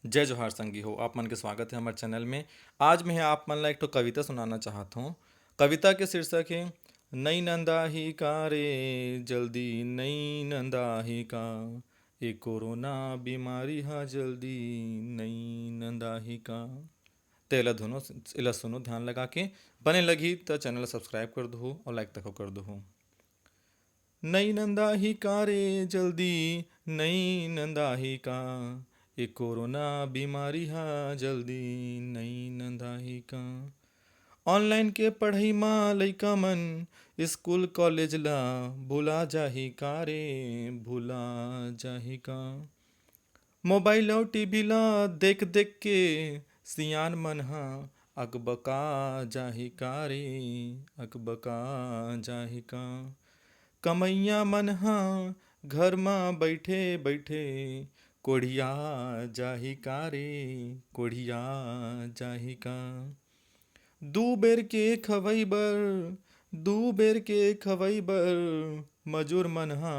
जय जोहार संगी हो आप मन के स्वागत है हमारे चैनल में। आज मैं आप मन ला एक तो कविता सुनाना चाहता हूँ। कविता के शीर्षक है नई नंदा ही का रे जल्दी नई नंदा ही का, ये कोरोना बीमारी हा जल्दी नई नंदा ही का। तेला धुनो इला सुनो ध्यान लगा के। बने लगी तो चैनल सब्सक्राइब कर दो और लाइक तक कर दो। नई नंदा ही का रे जल्दी नई नंदा ही का, ये कोरोना बीमारी हा जल्दी नई नंदा ही का। ऑनलाइन के पढ़ई मा लइका मन स्कूल कॉलेज ला भुला जाही का रे भुला जाही का। मोबाइल और टीवी ला देख देख के सियान मन हा अकबका जाही का रे अकबका जाही का। कमैया मन हा घर में बैठे बैठे कोढ़िया जाही का रे कोढ़िया जाही का। दू बेर के खवई बर दू बेर के खवई बर मजूर मन हा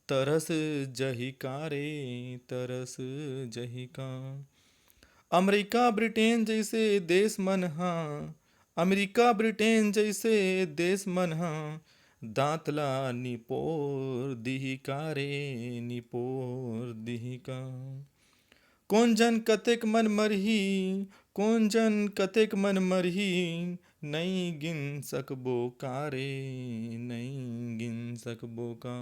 तरस जही का रे तरस जही का। अमेरिका ब्रिटेन जैसे देश मन हा अमेरिका ब्रिटेन जैसे देश मन हा दांत ला निपोर दिही का रे निपोर दिही का। कौन जन कतेक मन मरही कौन जन कतेक मन मरही नहीं गिन सकबो का रे नहीं गिन सकबो का।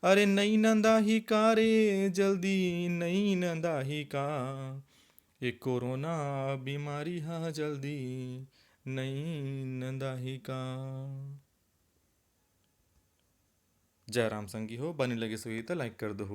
अरे नहीं नंदा ही का रे जल्दी नहीं नंदा ही का, ये कोरोना बीमारी हा जल्दी नहीं नंदा ही का। जय राम संगी हो बने लगे सोई तो लाइक कर दो।